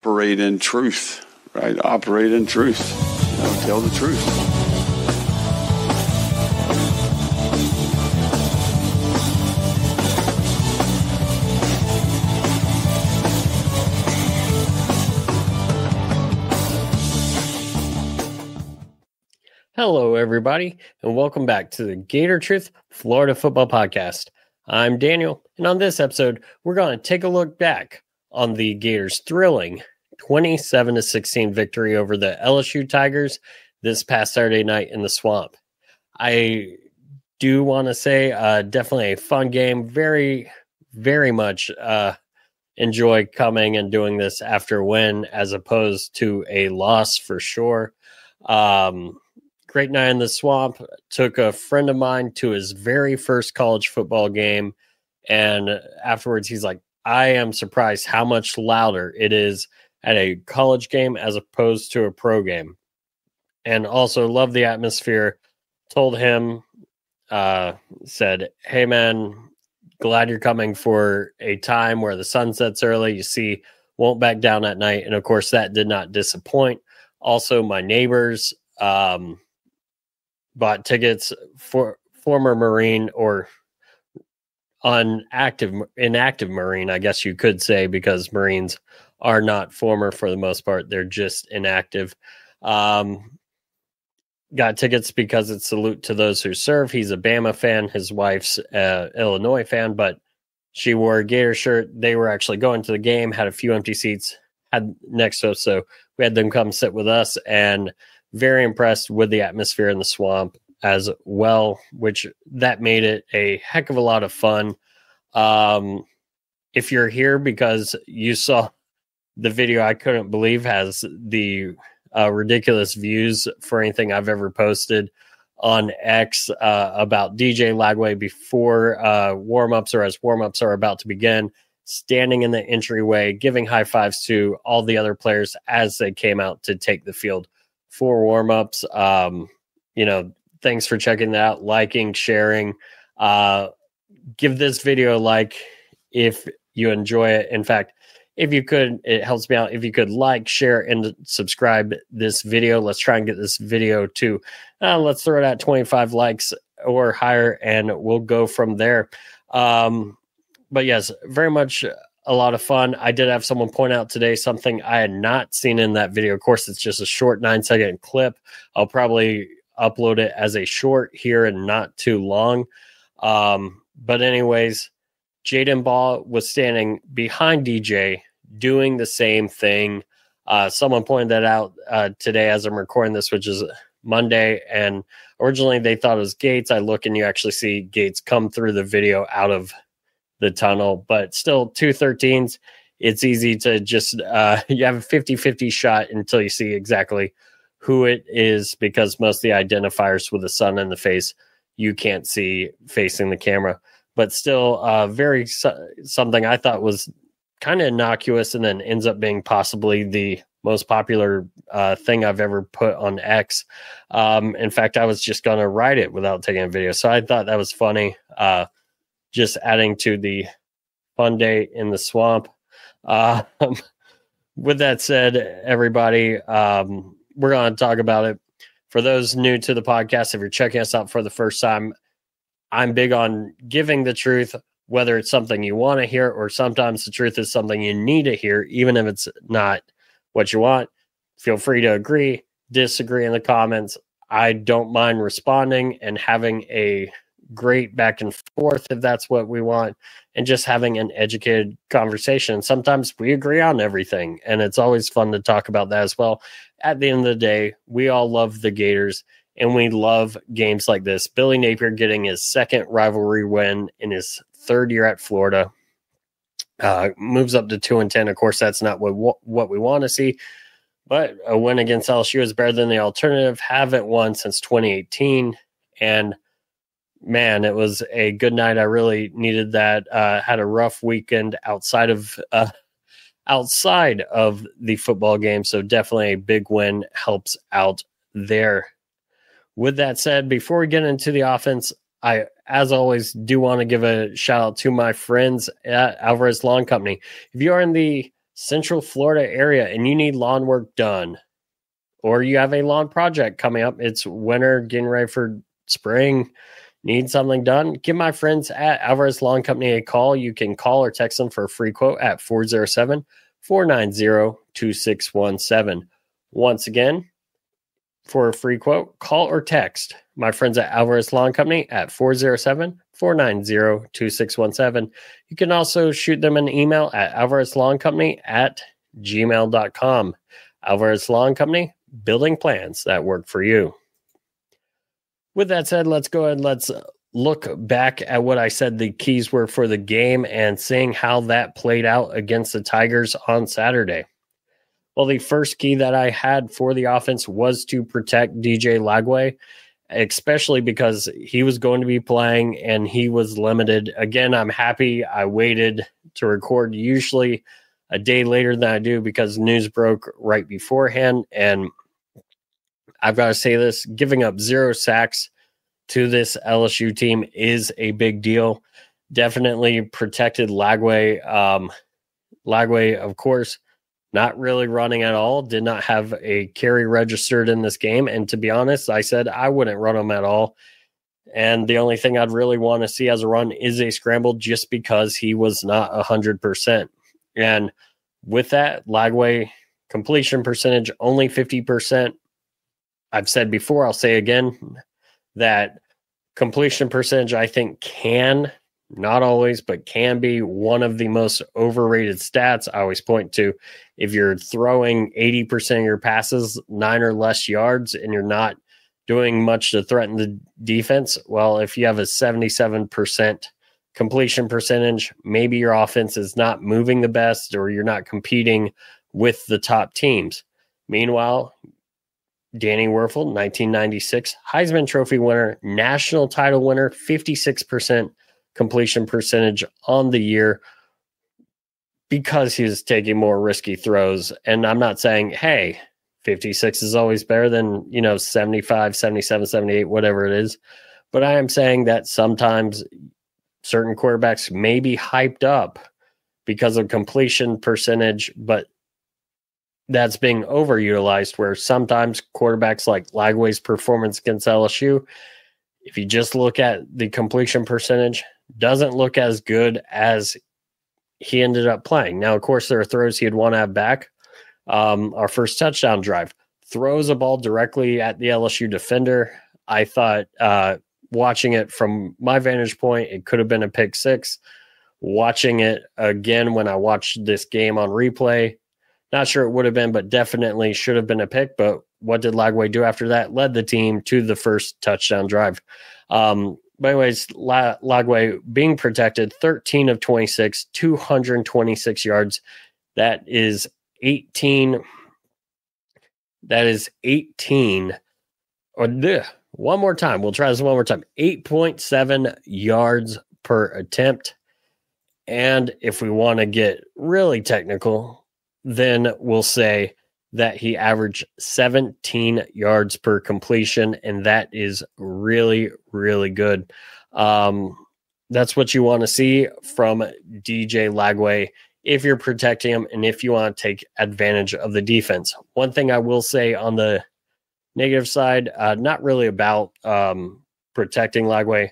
operate in truth, right? Operate in truth. Tell the truth. Hello, everybody, and welcome back to the Gator Truth Florida Football Podcast. I'm Daniel, and on this episode, we're going to take a look back on the Gators' thrilling 27-16 victory over the LSU Tigers this past Saturday night in the Swamp. I do want to say definitely a fun game. Very, very much enjoy coming and doing this after a win as opposed to a loss for sure. Great night in the Swamp. Took a friend of mine to his very first college football game, and afterwards he's like, I am surprised how much louder it is at a college game as opposed to a pro game. And also love the atmosphere. Told him, said, hey man, glad you're coming for a time where the sun sets early. You see, won't back down at night. And of course that did not disappoint. Also my neighbors, bought tickets for former Marine or inactive Marine, I guess you could say, because Marines are not former for the most part. They're just inactive. Got tickets because it's salute to those who serve. He's a Bama fan. His wife's Illinois fan, but she wore a Gator shirt. They were actually going to the game, had a few empty seats had next to us. So we had them come sit with us, and very impressed with the atmosphere in the Swamp as well, which that made it a heck of a lot of fun. If you're here because you saw the video, I couldn't believe has the ridiculous views for anything I've ever posted on X about DJ Lagway before warm-ups or as warm-ups are about to begin, standing in the entryway, giving high fives to all the other players as they came out to take the field for warm-ups. Thanks for checking that out, liking, sharing. Give this video a like if you enjoy it. In fact, if you could, it helps me out. If you could like, share, and subscribe this video. Let's try and get this video to, let's throw it at 25 likes or higher, and we'll go from there. But yes, very much a lot of fun. I did have someone point out today something I had not seen in that video. Of course, it's just a short 9-second clip. I'll probably upload it as a short here and not too long. But anyways, Jaden Ball was standing behind DJ doing the same thing. Someone pointed that out today as I'm recording this, which is Monday. And originally they thought it was Gates. I look and you actually see Gates come through the video out of the tunnel, but still 213s. It's easy to just, you have a 50-50 shot until you see exactly who it is, because most of the identifiers with the sun in the face, you can't see facing the camera, but still something I thought was kind of innocuous and then ends up being possibly the most popular thing I've ever put on X. In fact, I was just going to write it without taking a video. So I thought that was funny. Just adding to the fun day in the Swamp. With that said, everybody, we're going to talk about it. For those new to the podcast, if you're checking us out for the first time, I'm big on giving the truth, whether it's something you want to hear or sometimes the truth is something you need to hear, even if it's not what you want. Feel free to agree, disagree in the comments. I don't mind responding and having a great back and forth if that's what we want, and just having an educated conversation. Sometimes we agree on everything, and it's always fun to talk about that as well. At the end of the day, we all love the Gators, and we love games like this. Billy Napier getting his second rivalry win in his third year at Florida, moves up to 2-10. Of course, that's not what we want to see, but a win against LSU is better than the alternative. Haven't won since 2018, and man, it was a good night. I really needed that. Had a rough weekend outside of the football game, so definitely a big win helps out there. With that said, before we get into the offense, I, as always, do want to give a shout out to my friends at Alvarez Lawn Company. If you are in the Central Florida area and you need lawn work done, or you have a lawn project coming up, it's winter, getting ready for spring, need something done, give my friends at Alvarez Lawn Company a call. You can call or text them for a free quote at 407-490-2617. Once again, for a free quote, call or text my friends at Alvarez Lawn Company at 407-490-2617. You can also shoot them an email at alvarezlawncompany@gmail.com. Alvarez Lawn Company, building plans that work for you. With that said, let's go ahead and let's look back at what I said the keys were for the game and seeing how that played out against the Tigers on Saturday. Well, the first key that I had for the offense was to protect DJ Lagway, especially because he was going to be playing and he was limited. Again, I'm happy I waited to record usually a day later than I do because news broke right beforehand. And I've got to say this, giving up 0 sacks to this LSU team is a big deal. Definitely protected Lagway. Lagway, of course, not really running at all, did not have a carry registered in this game. And to be honest, I said I wouldn't run him at all. And the only thing I'd really want to see as a run is a scramble just because he was not 100%. And with that, Lagway completion percentage, only 50%. I've said before, I'll say again, that completion percentage, I think, can, not always, but can be one of the most overrated stats. I always point to if you're throwing 80% of your passes 9 or less yards and you're not doing much to threaten the defense, well, if you have a 77% completion percentage, maybe your offense is not moving the best or you're not competing with the top teams. Meanwhile, Danny Werfel, 1996 Heisman Trophy winner, national title winner, 56% completion percentage on the year because he was taking more risky throws. And I'm not saying, hey, 56 is always better than, 75, 77, 78, whatever it is. But I am saying that sometimes certain quarterbacks may be hyped up because of completion percentage, but that's being overutilized, where sometimes quarterbacks like Lagway's performance against LSU, if you just look at the completion percentage, doesn't look as good as he ended up playing. Now, of course, there are throws he'd want to have back. Our first touchdown drive throws a ball directly at the LSU defender. I thought, watching it from my vantage point, it could have been a pick six. Watching it again when I watched this game on replay, not sure it would have been, but definitely should have been a pick. But what did Lagway do after that? Led the team to the first touchdown drive. But anyways, Lagway being protected, 13 of 26, 226 yards. That is 18. One more time. We'll try this one more time. 8.7 yards per attempt. And if we want to get really technical, then we'll say that he averaged 17 yards per completion, and that is really, really good. That's what you want to see from DJ Lagway if you're protecting him and if you want to take advantage of the defense. One thing I will say on the negative side, not really about protecting Lagway,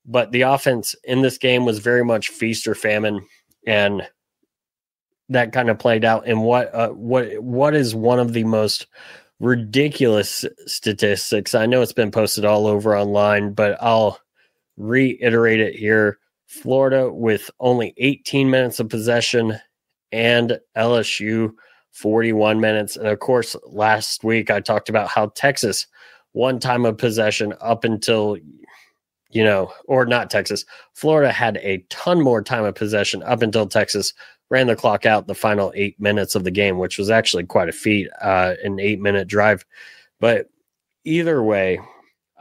but the offense in this game was very much feast or famine, and that kind of played out in what is one of the most ridiculous statistics. I know it's been posted all over online, but I'll reiterate it here. Florida with only 18 minutes of possession and LSU 41 minutes. And of course, last week I talked about how Texas one time of possession up until, or not Texas, Florida had a ton more time of possession up until Texas ran the clock out the final 8 minutes of the game, which was actually quite a feat, an 8-minute drive. But either way,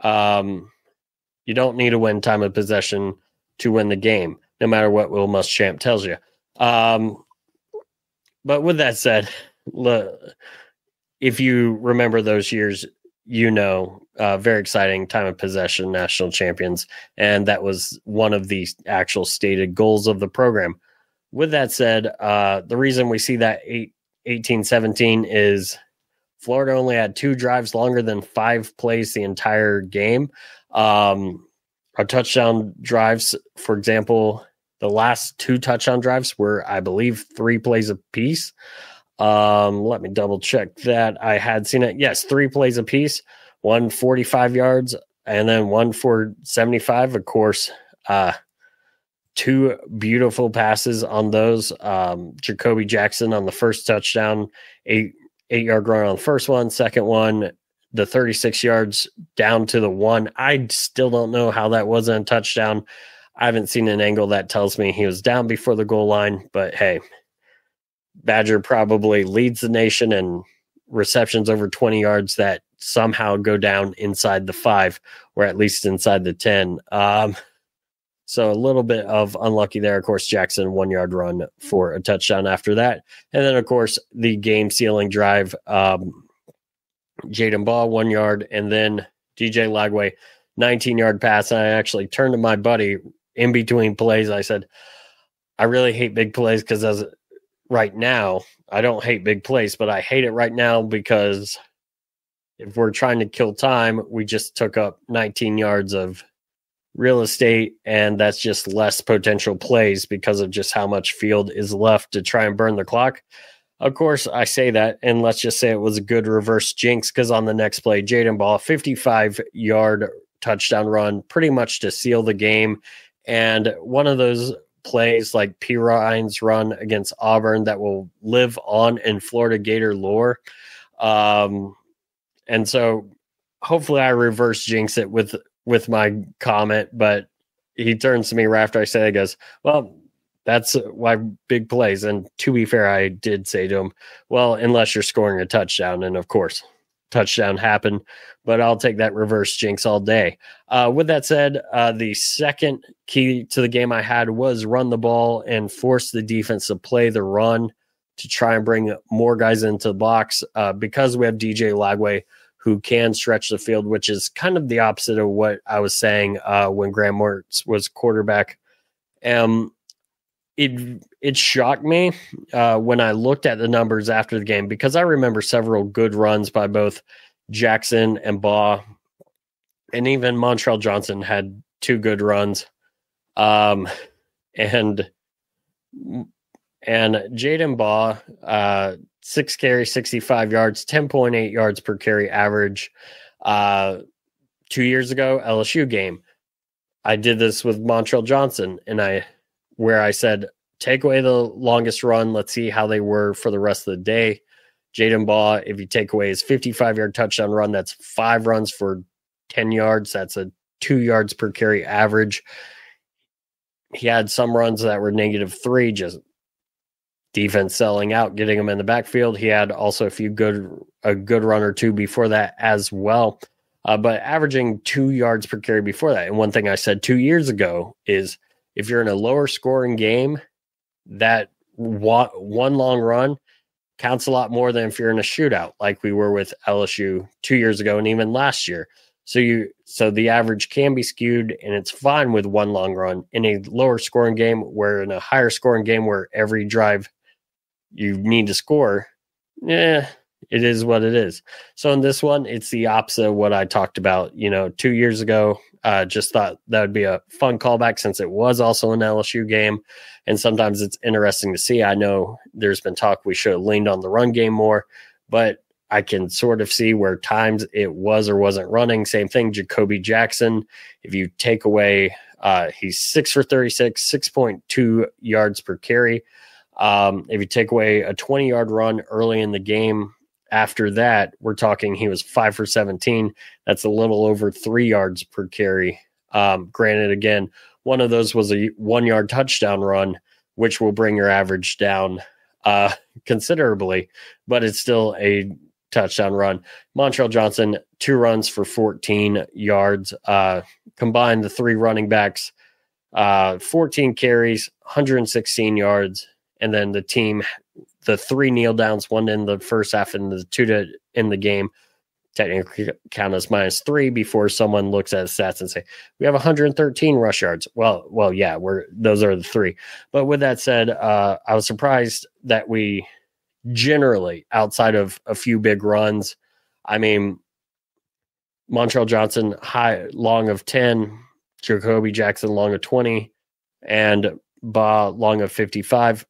you don't need to win time of possession to win the game, no matter what Will Muschamp tells you. But with that said, if you remember those years, very exciting time of possession, national champions, and that was one of the actual stated goals of the program. with that said, the reason we see that 18-17 is Florida only had 2 drives longer than 5 plays the entire game. Our touchdown drives, for example, the last 2 touchdown drives were, I believe, 3 plays apiece. Let me double check that. I had seen it. Yes, 3 plays apiece, 1 45 yards, and then 1 for 75. Of course, 2 beautiful passes on those. Jacoby Jackson on the first touchdown, 8-yard run on the first one, second one, the 36 yards down to the 1. I still don't know how that wasn't a touchdown. I haven't seen an angle that tells me he was down before the goal line, but hey, Badger probably leads the nation in receptions over 20 yards that somehow go down inside the 5 or at least inside the 10. So a little bit of unlucky there. Of course, Jackson, 1-yard run for a touchdown after that. And then, of course, the game-sealing drive, Jaden Ball, 1 yard, and then DJ Lagway, 19-yard pass. And I actually turned to my buddy in between plays. I said, I really hate big plays because as right now, I don't hate big plays, but I hate it right now because if we're trying to kill time, we just took up 19 yards of real estate, and that's just less potential plays because of just how much field is left to try and burn the clock. Of course, I say that, and let's just say it was a good reverse jinx because on the next play, Jaden Ball, 55-yard touchdown run, pretty much to seal the game. And one of those plays like P. Ryan's run against Auburn that will live on in Florida Gator lore. And so hopefully I reverse jinx it with my comment, but he turns to me right after I say it, he goes, well, that's why big plays. And to be fair, I did say to him, well, unless you're scoring a touchdown. And of course, touchdown happened, but I'll take that reverse jinx all day. With that said, the second key to the game I had was run the ball and force the defense to play the run to try and bring more guys into the box because we have DJ Lagway who can stretch the field, which is kind of the opposite of what I was saying when Graham Mertz was quarterback. It shocked me when I looked at the numbers after the game because I remember several good runs by both Jackson and Baugh, and even Montrell Johnson had 2 good runs. And Jaden Baugh, 6 carries, 65 yards, 10.8 yards per carry average. 2 years ago, LSU game, I did this with Montrell Johnson, and where I said, take away the longest run. Let's see how they were for the rest of the day. Jaden Baugh, if you take away his 55-yard touchdown run, that's 5 runs for 10 yards. That's a 2 yards per carry average. He had some runs that were -3, just defense selling out, getting him in the backfield. He had also a good run or 2 before that as well. But averaging 2 yards per carry before that. And one thing I said 2 years ago is if you're in a lower scoring game, that one long run counts a lot more than if you're in a shootout like we were with LSU 2 years ago and even last year. So the average can be skewed, and it's fine with one long run in a lower scoring game, where in a higher scoring game where every drive you need to score, it is what it is. So in this one, it's the opposite of what I talked about, 2 years ago. Just thought that would be a fun callback since it was also an LSU game. And sometimes it's interesting to see. I know there's been talk we should have leaned on the run game more, but I can sort of see where times it was or wasn't running. Same thing, Jacoby Jackson. If you take away, he's 6 for 36, 6.2 yards per carry. If you take away a 20-yard run early in the game, after that, we're talking he was 5 for 17. That's a little over 3 yards per carry. Granted, again, one of those was a 1-yard touchdown run, which will bring your average down considerably, but it's still a touchdown run. Montrell Johnson, 2 runs for 14 yards. Combined, the 3 running backs, 14 carries, 116 yards, and then the team, the 3 kneel downs, 1 in the first half and the 2 in the game, technically count as -3 before someone looks at stats and say, we have 113 rush yards. Well, yeah, those are the 3. But with that said, I was surprised that we generally, outside of a few big runs, I mean, Montreal Johnson long of 10, Jacoby Jackson long of 20, and Ba long of 55.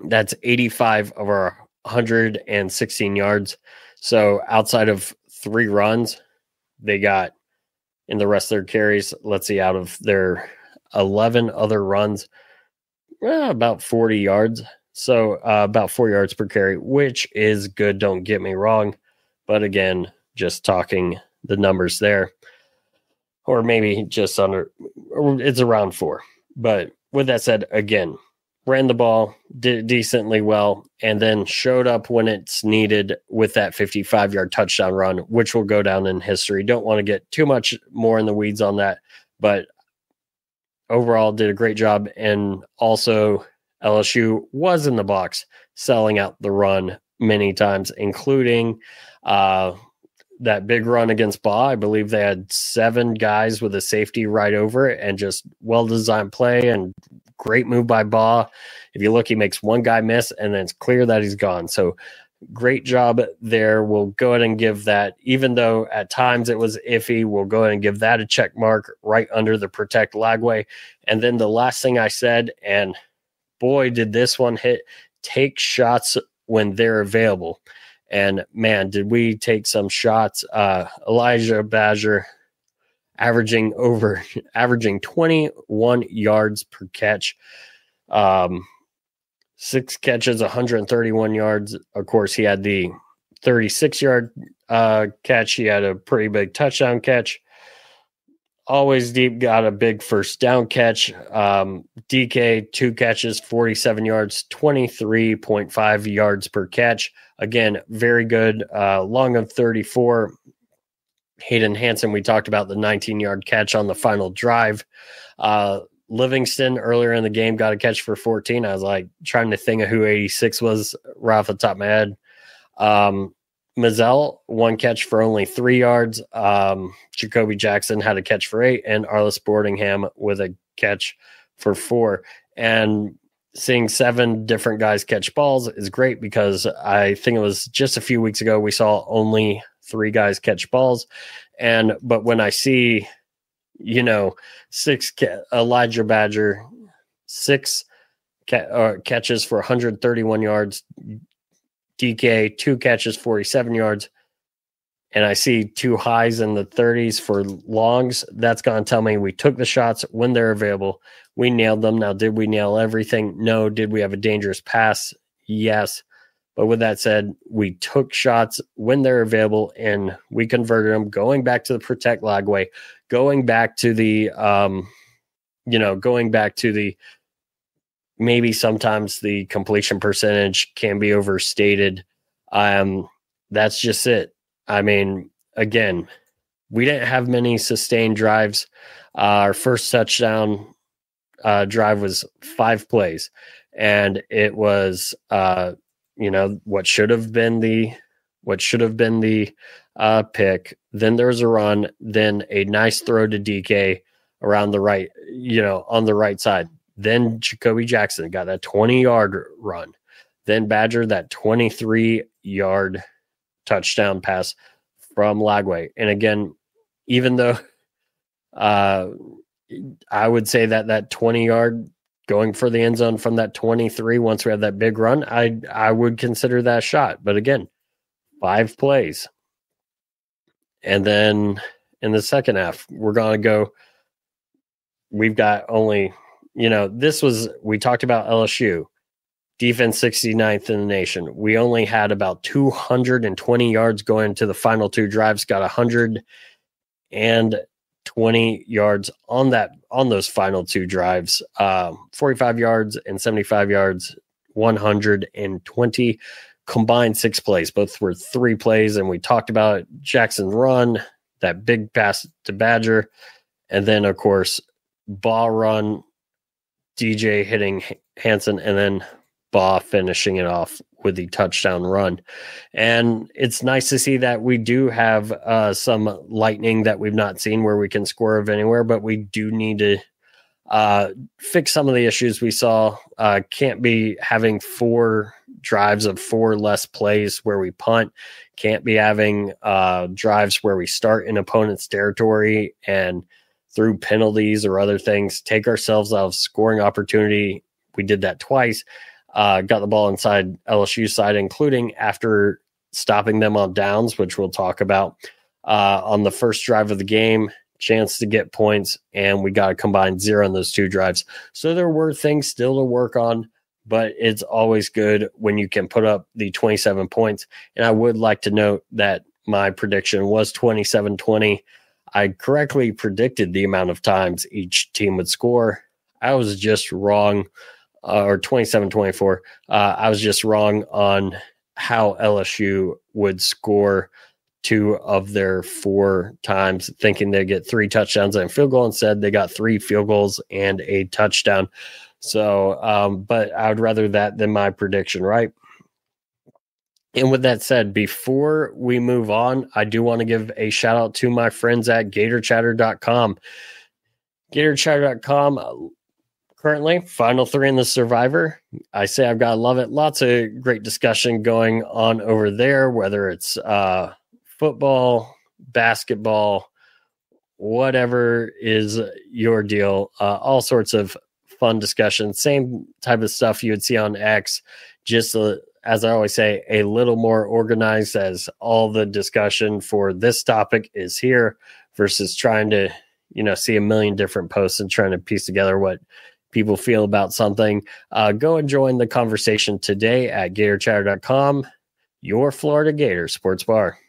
That's 85 of our 116 yards. So outside of 3 runs, they got in the rest of their carries, let's see, out of their 11 other runs, about 40 yards. So about 4 yards per carry, which is good. Don't get me wrong. But again, just talking the numbers there, or maybe just under, it's around 4. But with that said, again, ran the ball, did decently well, and then showed up when it's needed with that 55-yard touchdown run, which will go down in history. Don't want to get too much more in the weeds on that, but overall did a great job. And also LSU was in the box, selling out the run many times, including that big run against Ba. I believe they had 7 guys with a safety right over it, and just well-designed play and great move by Ba. If you look, he makes one guy miss, and then it's clear that he's gone. So great job there. We'll go ahead and give that, even though at times it was iffy, we'll go ahead and give that a check mark right under the protect Lagway. And then the last thing I said, and boy, did this one hit, take shots when they're available. And man, did we take some shots. Elijah Badger averaging 21 yards per catch. 6 catches, 131 yards. Of course, he had the 36-yard catch. He had a pretty big touchdown catch. Always deep, got a big first down catch. DK, 2 catches, 47 yards, 23.5 yards per catch. Again, very good. Long of 34. Hayden Hansen, we talked about the 19-yard catch on the final drive. Livingston earlier in the game got a catch for 14. I was like trying to think of who 86 was right off the top of my head. Mazzell, 1 catch for only 3 yards. Jacoby Jackson had a catch for 8, and Arliss Boardingham with a catch for 4. And seeing 7 different guys catch balls is great, because I think it was just a few weeks ago we saw only 3 guys catch balls. But when I see, 6 Elijah Badger, 6 catches for 131 yards, DK, 2 catches, 47 yards, and I see 2 highs in the 30s for longs, that's going to tell me we took the shots when they're available. We nailed them. Now, did we nail everything? No. Did we have a dangerous pass? Yes. But with that said, we took shots when they're available, and we converted them, going back to the protect Lagway, going back to the, maybe sometimes the completion percentage can be overstated. That's just it. I mean, again, we didn't have many sustained drives. Our first touchdown drive was 5 plays, and it was, what should have been the pick. Then there was a run, then a nice throw to DK around the right, on the right side. Then Jacoby Jackson got that 20-yard run. Then Badger, that 23-yard touchdown pass from Lagway. And again, even though I would say that 20-yard going for the end zone from that 23, once we have that big run, I would consider that a shot. But again, 5 plays. And then in the second half, we're going to go, we've got only, we talked about LSU, defense 69th in the nation. We only had about 220 yards going to the final 2 drives, got 120 yards on those final 2 drives, 45 yards and 75 yards, 120 combined 6 plays. Both were 3 plays, and we talked about it. Jackson run, that big pass to Badger, and then of course ball run, DJ hitting Hansen, and then Baugh finishing it off with the touchdown run. And it's nice to see that we do have some lightning that we've not seen where we can swerve anywhere, but we do need to fix some of the issues we saw. Can't be having 4 drives of 4 less plays where we punt. Can't be having drives where we start in opponent's territory and through penalties or other things take ourselves out of scoring opportunity. We did that twice. Got the ball inside LSU side, including after stopping them on downs, which we'll talk about on the first drive of the game. Chance to get points, and we got a combined 0 on those 2 drives. So there were things still to work on, but it's always good when you can put up the 27 points. And I would like to note that my prediction was 27-20. I correctly predicted the amount of times each team would score. I was just wrong, or 27-24. I was just wrong on how LSU would score 2 of their 4 times, thinking they'd get 3 touchdowns and a field goal. Instead, they got 3 field goals and a touchdown. So, but I would rather that than my prediction, right? And with that said, before we move on, I do want to give a shout out to my friends at GatorChatter.com. GatorChatter.com, currently Final 3 in the Survivor. I say I've got to love it. Lots of great discussion going on over there, whether it's football, basketball, whatever is your deal. All sorts of fun discussion. Same type of stuff you would see on X, just as I always say, a little more organized, as all the discussion for this topic is here versus trying to, see a million different posts and trying to piece together what people feel about something. Go and join the conversation today at GatorChatter.com, your Florida Gators sports bar.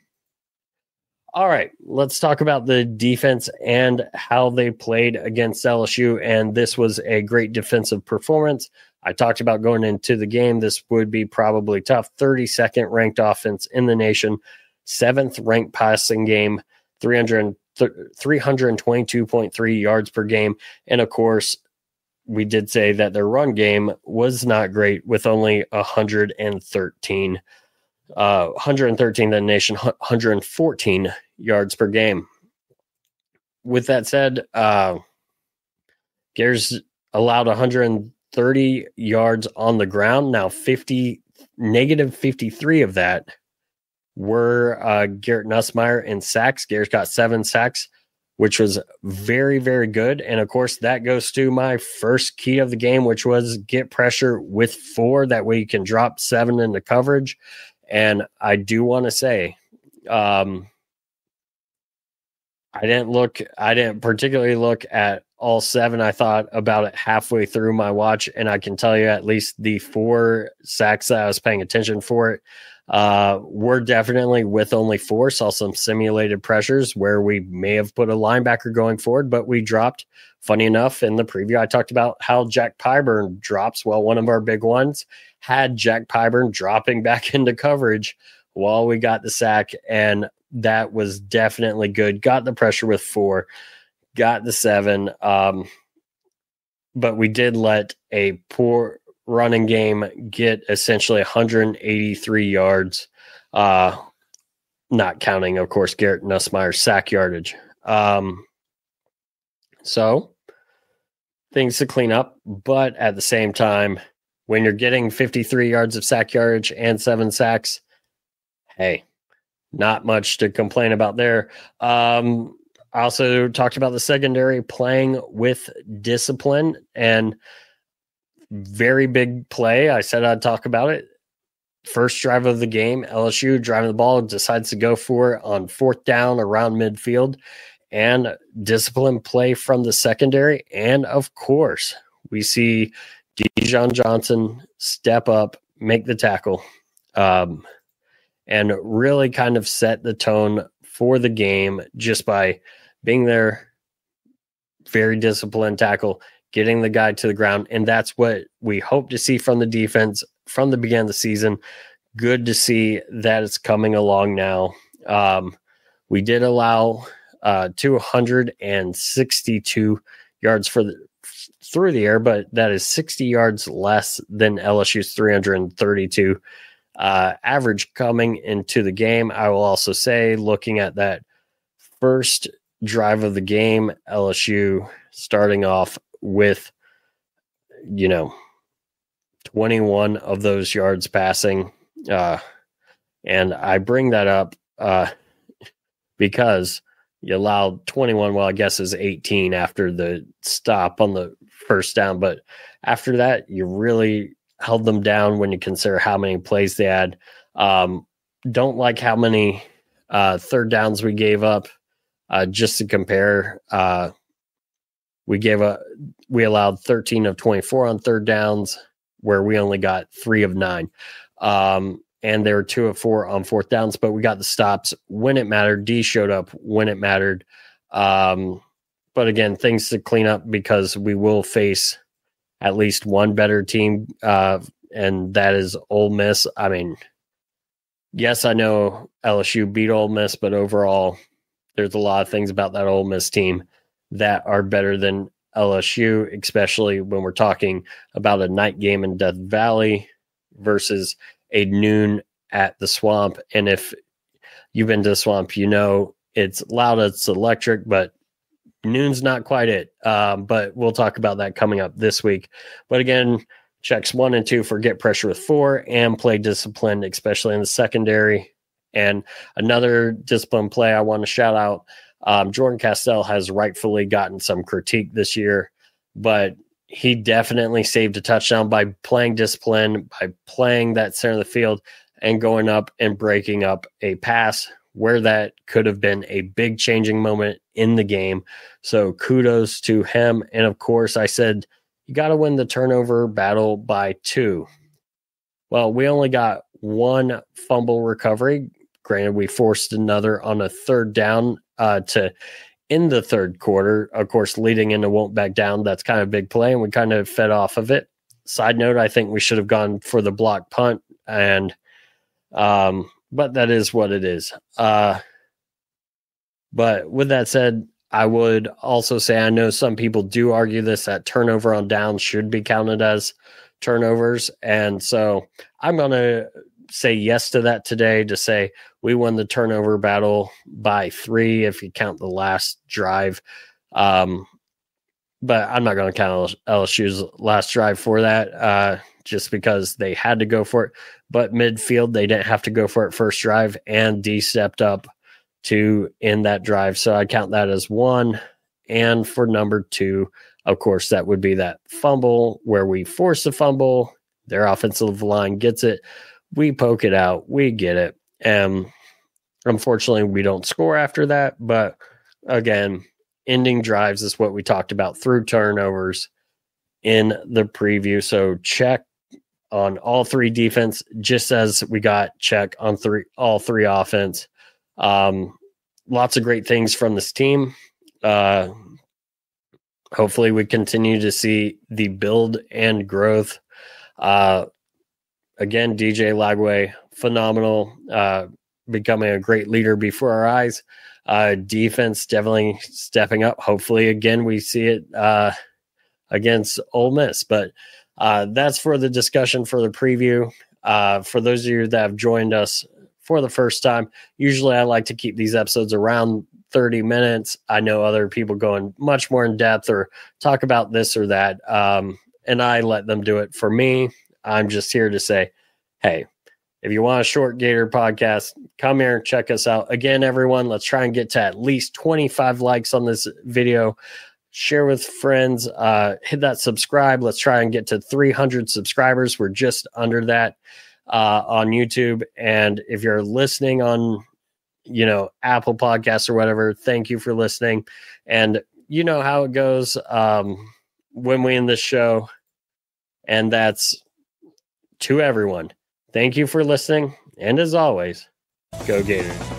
All right, let's talk about the defense and how they played against LSU. And this was a great defensive performance. I talked about going into the game, this would be probably tough. 32nd ranked offense in the nation, 7th ranked passing game, 322.3 yards per game. And of course, we did say that their run game was not great with only 113 in the nation, 114 yards per game. With that said, Gators allowed 130 yards on the ground. Now, negative 53 of that were Garrett Nussmeier in sacks. Gators got 7 sacks, which was very, very good. And of course, that goes to my first key of the game, which was get pressure with 4. That way you can drop 7 into coverage. And I do want to say, I didn't particularly look at all 7. I thought about it halfway through my watch, and I can tell you at least the 4 sacks that I was paying attention for it were definitely with only 4. Saw some simulated pressures where we may have put a linebacker going forward, but we dropped. Funny enough, in the preview, I talked about how Jack Pyburn drops. Well, one of our big ones had Jack Pyburn dropping back into coverage while we got the sack, and that was definitely good. Got the pressure with 4, got the 7, but we did let a poor running game get essentially 183 yards, not counting, of course, Garrett Nussmeier's sack yardage. So things to clean up, but at the same time, when you're getting 53 yards of sack yardage and 7 sacks, hey, not much to complain about there. I also talked about the secondary playing with discipline, and very big play. I said I'd talk about it. First drive of the game, LSU driving the ball, decides to go for it on 4th down around midfield, and discipline play from the secondary. And of course, we see Dijon Johnson step up, make the tackle, and really kind of set the tone for the game just by being there. Very disciplined tackle, getting the guy to the ground. And that's what we hope to see from the defense from the beginning of the season. Good to see that it's coming along now. We did allow 262 yards through the air, but that is 60 yards less than LSU's 332 average coming into the game. I will also say, looking at that first drive of the game, LSU starting off with, 21 of those yards passing. And I bring that up because you allowed 21, well, I guess is 18 after the stop on the first down. But after that, you really held them down when you consider how many plays they had. Don't like how many third downs we gave up. Just to compare, we allowed 13 of 24 on third downs, where we only got 3 of 9. And they were 2 of 4 on fourth downs, but we got the stops when it mattered. D showed up when it mattered. But again, things to clean up, because we will face at least one better team, and that is Ole Miss. I mean, yes, I know LSU beat Ole Miss, but overall, there's a lot of things about that Ole Miss team that are better than LSU, especially when we're talking about a night game in Death Valley versus a noon at the Swamp. And if you've been to the Swamp, it's loud, it's electric, but noon's not quite it. But we'll talk about that coming up this week. But again, checks 1 and 2 for get pressure with 4 and play disciplined, especially in the secondary. And another discipline play I want to shout out, Jordan Castell has rightfully gotten some critique this year, but he definitely saved a touchdown by playing discipline, by playing that center of the field and going up and breaking up a pass where that could have been a big changing moment in the game. So kudos to him. And of course, I said, you got to win the turnover battle by 2. Well, we only got 1 fumble recovery. Granted, we forced another on a third down to end the third quarter. Of course, leading into won't back down. That's kind of a big play, and we kind of fed off of it. Side note, I think we should have gone for the block punt, and but that is what it is. But with that said, I would also say, I know some people do argue this, that turnover on downs should be counted as turnovers. And so I'm going to say yes to that today, to say we won the turnover battle by 3 if you count the last drive. But I'm not going to count LSU's last drive for that, just because they had to go for it. But midfield, they didn't have to go for it first drive, and D stepped up to end that drive. So I count that as 1. And for number 2, of course, that would be that fumble where we force a fumble. Their offensive line gets it. We poke it out. We get it. And unfortunately, we don't score after that. But again, ending drives is what we talked about through turnovers in the preview. So check on all 3 defense, just as we got check on all 3 offense. Lots of great things from this team. Hopefully we continue to see the build and growth. Again, DJ Lagway, phenomenal, becoming a great leader before our eyes. Defense definitely stepping up. Hopefully, again, we see it against Ole Miss. But that's for the discussion for the preview. For those of you that have joined us for the first time, usually I like to keep these episodes around 30 minutes. I know other people going much more in depth or talk about this or that, and I let them do it. For me, I'm just here to say, hey, if you want a short Gator podcast, come here, check us out. Again, everyone, let's try and get to at least 25 likes on this video. Share with friends, hit that subscribe. Let's try and get to 300 subscribers. We're just under that on YouTube. And if you're listening on, Apple Podcasts or whatever, thank you for listening. And you know how it goes when we end this show. And that's to everyone. Thank you for listening. And as always, go Gators.